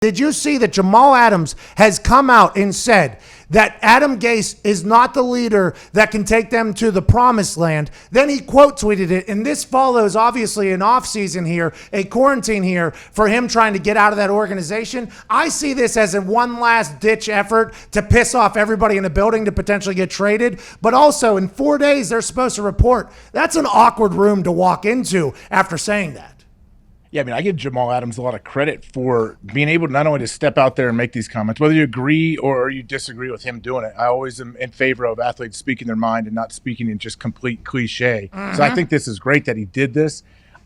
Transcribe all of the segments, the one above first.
Did you see that Jamal Adams has come out and said that Adam Gase is not the leader that can take them to the promised land? Then he quote tweeted it, and this follows obviously an off season here, a quarantine here for him trying to get out of that organization. I see this as a one last ditch effort to piss off everybody in the building to potentially get traded. But also in 4 days, they're supposed to report. That's an awkward room to walk into after saying that. Yeah, I mean, I give Jamal Adams a lot of credit for being able to not only to step out there and make these comments, whether you agree or you disagree with him doing it. I always am in favor of athletes speaking their mind and not speaking in just complete cliche. So I think this is great that he did this.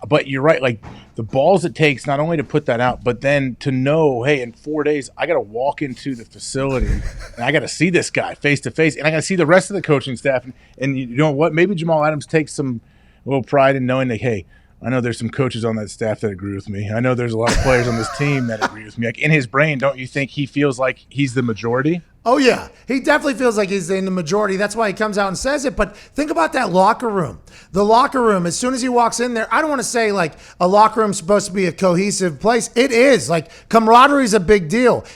But you're right, like the balls it takes not only to put that out, but then to know, hey, in 4 days, I got to walk into the facility and I got to see this guy face to face, and I got to see the rest of the coaching staff. And you know what? Maybe Jamal Adams takes some little pride in knowing that, hey, I know there's some coaches on that staff that agree with me. I know there's a lot of players on this team that agree with me. Like in his brain, don't you think he feels like he's the majority? Oh, yeah. He definitely feels like he's in the majority. That's why he comes out and says it. But think about that locker room. The locker room, as soon as he walks in there, I don't want to say like a locker room's supposed to be a cohesive place. It is. Like camaraderie is a big deal.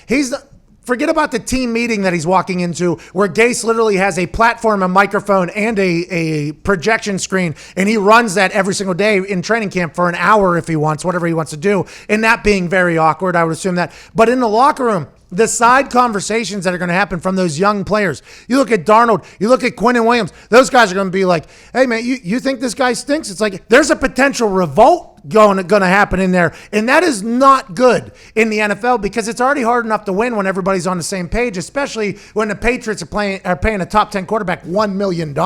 Forget about the team meeting that he's walking into where Gase literally has a platform, a microphone, and a projection screen, and he runs that every single day in training camp for an hour if he wants, whatever he wants to do, and that being very awkward, I would assume that. But in the locker room, the side conversations that are going to happen from those young players. You look at Darnold, you look at Quinnen Williams, those guys are going to be like, hey, man, you think this guy stinks? It's like there's a potential revolt going to happen in there, and that is not good in the NFL because it's already hard enough to win when everybody's on the same page, especially when the Patriots are paying a top 10 quarterback $1 million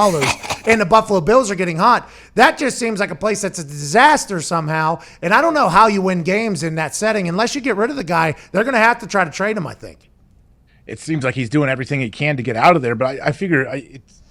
and the Buffalo Bills are getting hot. That just seems like a place that's a disaster somehow, and I don't know how you win games in that setting. Unless you get rid of the guy, they're going to have to try to trade him, I think. It seems like he's doing everything he can to get out of there, but I figure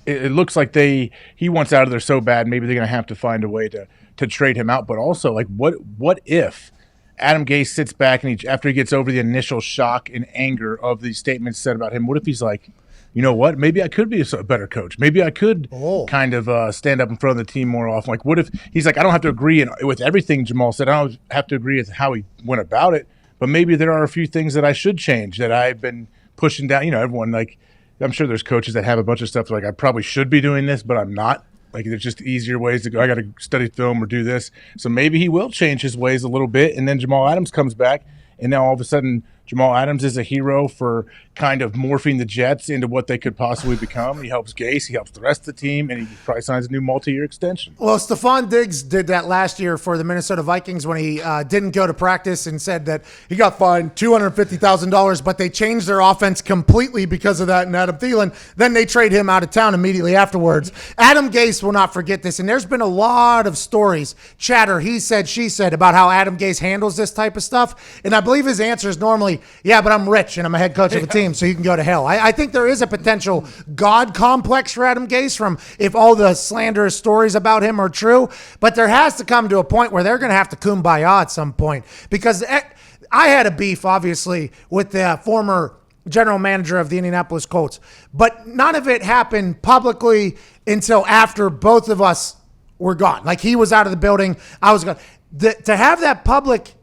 it looks like he wants out of there so bad, maybe they're going to have to find a way to trade him out. But also, like, what if Adam Gase sits back and after he gets over the initial shock and anger of these statements said about him, what if he's like, you know what, maybe I could be a better coach. Maybe I could kind of stand up in front of the team more often. Like, what if he's like, I don't have to agree with everything Jamal said. I don't have to agree with how he went about it, but maybe there are a few things that I should change that I've been pushing down. You know, everyone, like, I'm sure there's coaches that have a bunch of stuff like I probably should be doing this, but I'm not. Like, there's just easier ways to go. I got to study film or do this. So maybe he will change his ways a little bit. And then Jamal Adams comes back, and now all of a sudden Jamal Adams is a hero for kind of morphing the Jets into what they could possibly become. He helps Gase, he helps the rest of the team, and he probably signs a new multi-year extension. Well, Stephon Diggs did that last year for the Minnesota Vikings when he didn't go to practice and said that he got fined $250,000, but they changed their offense completely because of that and Adam Thielen. Then they trade him out of town immediately afterwards. Adam Gase will not forget this, and there's been a lot of stories, chatter, he said, she said, about how Adam Gase handles this type of stuff, and I believe his answer is normally, yeah, but I'm rich and I'm a head coach of a team, so you can go to hell. I think there is a potential God complex for Adam Gase from if all the slanderous stories about him are true, but there has to come to a point where they're going to have to kumbaya at some point because I had a beef, obviously, with the former general manager of the Indianapolis Colts, but none of it happened publicly until after both of us were gone. Like, he was out of the building, I was gone. To have that public,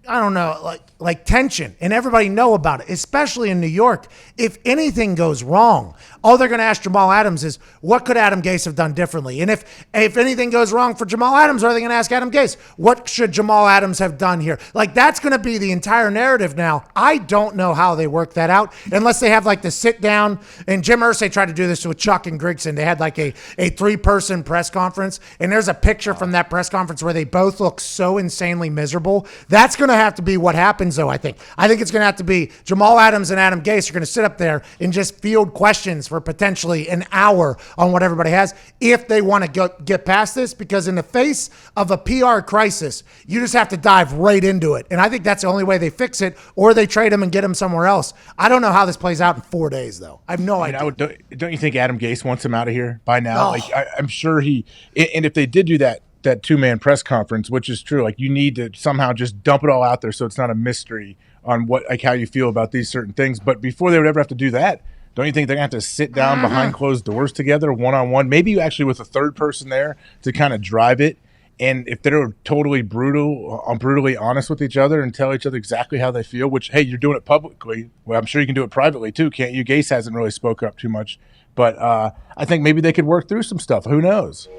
I don't know, like tension and everybody know about it, especially in New York. If anything goes wrong, all they're going to ask Jamal Adams is, what could Adam Gase have done differently? And if anything goes wrong for Jamal Adams, are they going to ask Adam Gase, what should Jamal Adams have done here? Like, that's going to be the entire narrative now. I don't know how they work that out unless they have like the sit down. And Jim Irsay tried to do this with Chuck and Grigson. They had like a 3-person press conference, and there's a picture from that press conference where they both look so insanely miserable. That's going to have to be what happens, though, I think. I think it's going to have to be Jamal Adams and Adam Gase are going to sit up there and just field questions for potentially an hour on what everybody has if they want to get past this, because in the face of a PR crisis, you just have to dive right into it. And I think that's the only way they fix it, or they trade him and get him somewhere else. I don't know how this plays out in 4 days, though. I have no idea. Don't you think Adam Gase wants him out of here by now? Oh. Like, I'm sure and if they did do that 2-man press conference, which is true, like, you need to somehow just dump it all out there so it's not a mystery on how you feel about these certain things. But before they would ever have to do that, don't you think they're going to have to sit down behind closed doors together, one-on-one, maybe actually with a third person there to kind of drive it And if they're totally brutally honest with each other and tell each other exactly how they feel, which, hey, you're doing it publicly. Well, I'm sure you can do it privately too, can't you? Gase hasn't really spoke up too much, but I think maybe they could work through some stuff. Who knows?